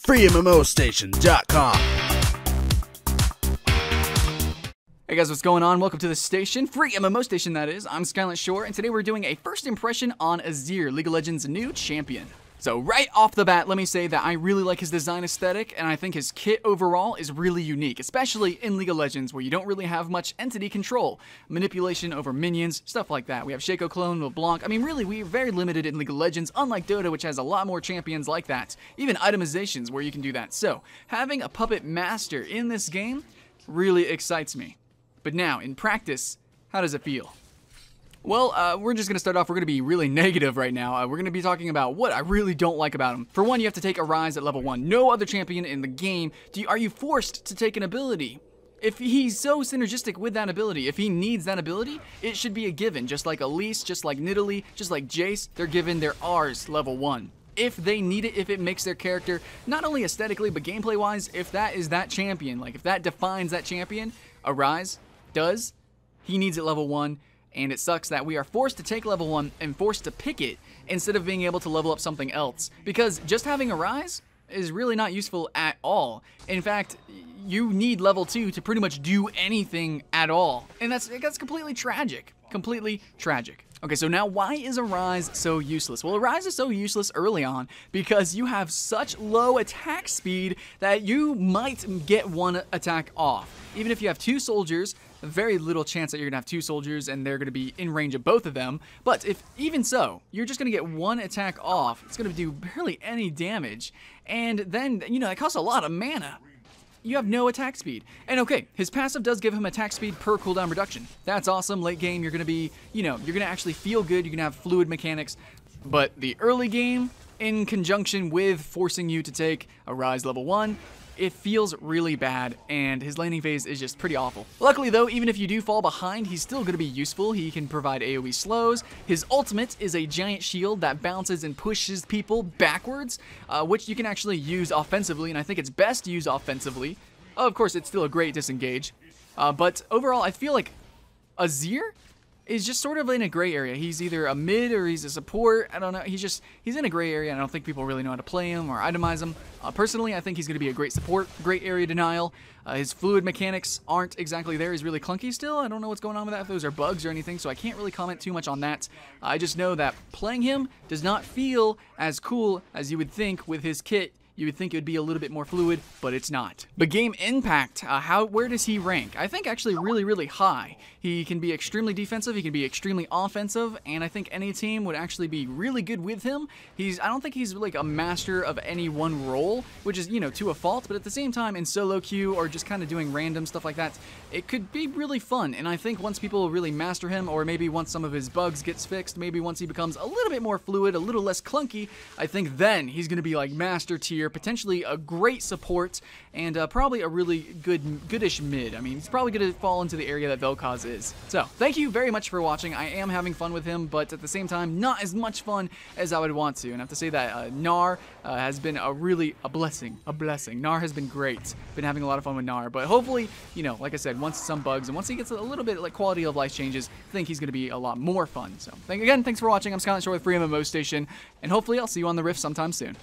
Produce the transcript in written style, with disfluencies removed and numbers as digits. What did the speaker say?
FreeMMOStation.com. Hey guys, what's going on? Welcome to the station, FreeMMOStation that is. I'm Skylent Shore, and today we're doing a first impression on Azir, League of Legends' new champion. So right off the bat, let me say that I really like his design aesthetic, and I think his kit overall is really unique, especially in League of Legends where you don't really have much entity control, manipulation over minions, stuff like that. We have Shaco Clone, LeBlanc. I mean, really, we're very limited in League of Legends, unlike Dota, which has a lot more champions like that. Even itemizations where you can do that. So having a puppet master in this game really excites me. But now, in practice, how does it feel? Well, we're just going to start off, we're going to be really negative right now. We're going to be talking about what I really don't like about him. For one, you have to take a rise at level 1. No other champion in the game are you forced to take an ability. If he's so synergistic with that ability, if he needs that ability, it should be a given. Just like Elise, just like Nidalee, just like Jace, they're given their Rs level 1. If they need it, if it makes their character, not only aesthetically, but gameplay-wise, if that is that champion, like if that defines that champion, a rise does, he needs it level 1. And it sucks that we are forced to take level 1 and forced to pick it instead of being able to level up something else. Because just having a rise is really not useful at all. In fact, you need level 2 to pretty much do anything at all. And that's completely tragic. Completely tragic. Okay, so now why is a rise so useless? Well, a rise is so useless early on because you have such low attack speed that you might get one attack off. Even if you have 2 soldiers, very little chance that you're gonna have 2 soldiers and they're gonna be in range of both of them. But if even so, you're just gonna get 1 attack off. It's gonna do barely any damage. And then, you know, it costs a lot of mana. You have no attack speed. And okay, his passive does give him attack speed per cooldown reduction. That's awesome. Late game, you're gonna be, you know, you're gonna actually feel good. You're gonna have fluid mechanics. But the early game, in conjunction with forcing you to take a rise level 1, it feels really bad, and his laning phase is just pretty awful. Luckily though, even if you do fall behind, he's still going to be useful. He can provide AoE slows. His ultimate is a giant shield that bounces and pushes people backwards, which you can actually use offensively, and I think it's best to use offensively. Of course, it's still a great disengage, but overall, I feel like Azir is just sort of in a gray area. He's either a mid or he's a support. I don't know. He's in a gray area. I don't think people really know how to play him or itemize him. Personally, I think he's going to be a great support, great area denial. His fluid mechanics aren't exactly there. He's really clunky still. I don't know what's going on with that, if those are bugs or anything, so I can't really comment too much on that. I just know that playing him does not feel as cool as you would think with his kit. You would think it would be a little bit more fluid, but it's not. But game impact, where does he rank? I think actually really, really high. He can be extremely defensive, he can be extremely offensive, and I think any team would actually be really good with him. I don't think he's like a master of any one role, which is, you know, to a fault, but at the same time in solo queue or just kind of doing random stuff like that, it could be really fun. And I think once people really master him, or maybe once some of his bugs gets fixed, maybe once he becomes a little bit more fluid, a little less clunky, I think then he's gonna be like master tier, potentially a great support, and probably a really goodish mid. I mean, he's probably going to fall into the area that Vel'Koz is. So, thank you very much for watching. I am having fun with him, but at the same time, not as much fun as I would want to. And I have to say that Gnar has been a blessing. Gnar has been great. Been having a lot of fun with Gnar, but hopefully, you know, like I said, once some bugs and once he gets a little bit like quality of life changes, I think he's going to be a lot more fun. So, thanks for watching. I'm Skylent Shore with FreeMMOStation, and hopefully I'll see you on the Rift sometime soon.